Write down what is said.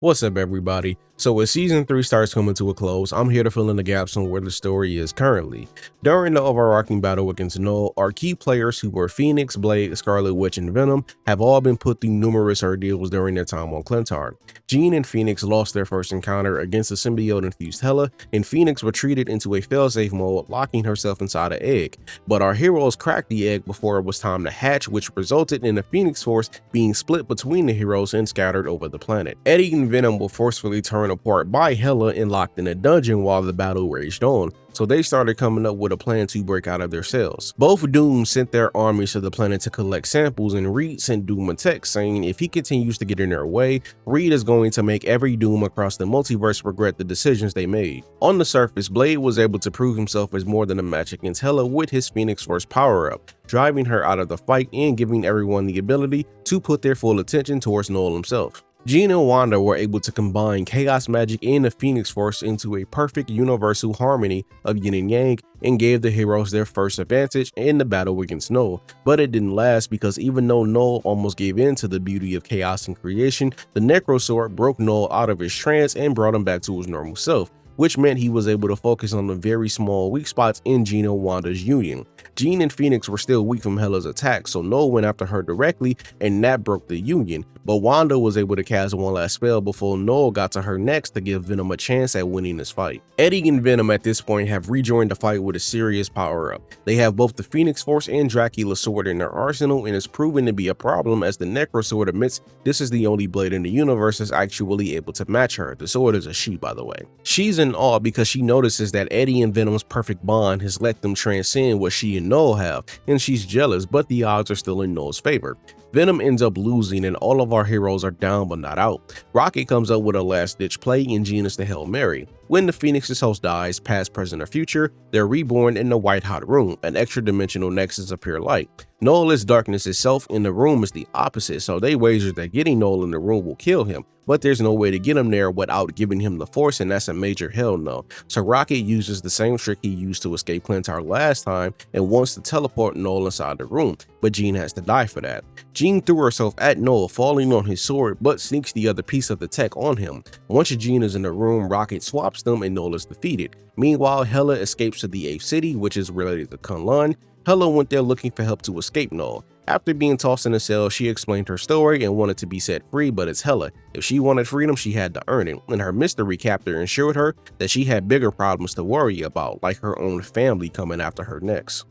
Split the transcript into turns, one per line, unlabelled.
What's up, everybody? So, as season 3 starts coming to a close, I'm here to fill in the gaps on where the story is currently. During the overarching battle against Null, our key players who were Phoenix, Blade, Scarlet Witch, and Venom have all been put through numerous ordeals during their time on Clintar. Jean and Phoenix lost their first encounter against a symbiote-infused Hela, and Phoenix retreated into a failsafe mode, locking herself inside an egg. But our heroes cracked the egg before it was time to hatch, which resulted in the Phoenix Force being split between the heroes and scattered over the planet. Eddie and Venom were forcefully torn apart by Hela and locked in a dungeon while the battle raged on, so they started coming up with a plan to break out of their cells. Both Doom sent their armies to the planet to collect samples, and Reed sent Doom a text saying if he continues to get in their way, Reed is going to make every Doom across the multiverse regret the decisions they made. On the surface, Blade was able to prove himself as more than a match against Hela with his Phoenix Force power-up, driving her out of the fight and giving everyone the ability to put their full attention towards Noel himself. Jean and Wanda were able to combine chaos magic and the Phoenix Force into a perfect universal harmony of yin and yang and gave the heroes their first advantage in the battle against Null. But it didn't last because even though Null almost gave in to the beauty of chaos and creation, the Necro Sword broke Null out of his trance and brought him back to his normal self, which meant he was able to focus on the very small weak spots in Jean and Wanda's union. Jean and Phoenix were still weak from Hela's attack, so Null went after her directly and that broke the union, but Wanda was able to cast one last spell before Null got to her next to give Venom a chance at winning this fight. Eddie and Venom at this point have rejoined the fight with a serious power-up. They have both the Phoenix Force and Dracula's sword in their arsenal, and it's proven to be a problem as the Necro Sword admits this is the only blade in the universe that's actually able to match her. The sword is a she, by the way. She's in awe because she notices that Eddie and Venom's perfect bond has let them transcend what she and Null have, and she's jealous, but the odds are still in Null's favor. Venom ends up losing and all of our heroes are down but not out. Rocket comes up with a last-ditch play and Jean is the Hail Mary. When the Phoenix's host dies, past, present, or future, they're reborn in the White Hot Room, an extra-dimensional nexus of pure light. Null is darkness itself and the room is the opposite, so they wager that getting Null in the room will kill him, but there's no way to get him there without giving him the Force, and that's a major hell no. So Rocket uses the same trick he used to escape Clintar last time and wants to teleport Null inside the room, but Jean has to die for that. Jean threw herself at Null, falling on his sword, but sneaks the other piece of the tech on him. Once Jean is in the room, Rocket swaps them and Null is defeated. Meanwhile, Hela escapes to the 8th city, which is related to Kunlun. Hela went there looking for help to escape Null. After being tossed in a cell, she explained her story and wanted to be set free, but it's Hela. If she wanted freedom, she had to earn it, and her mystery captor assured her that she had bigger problems to worry about, like her own family coming after her next.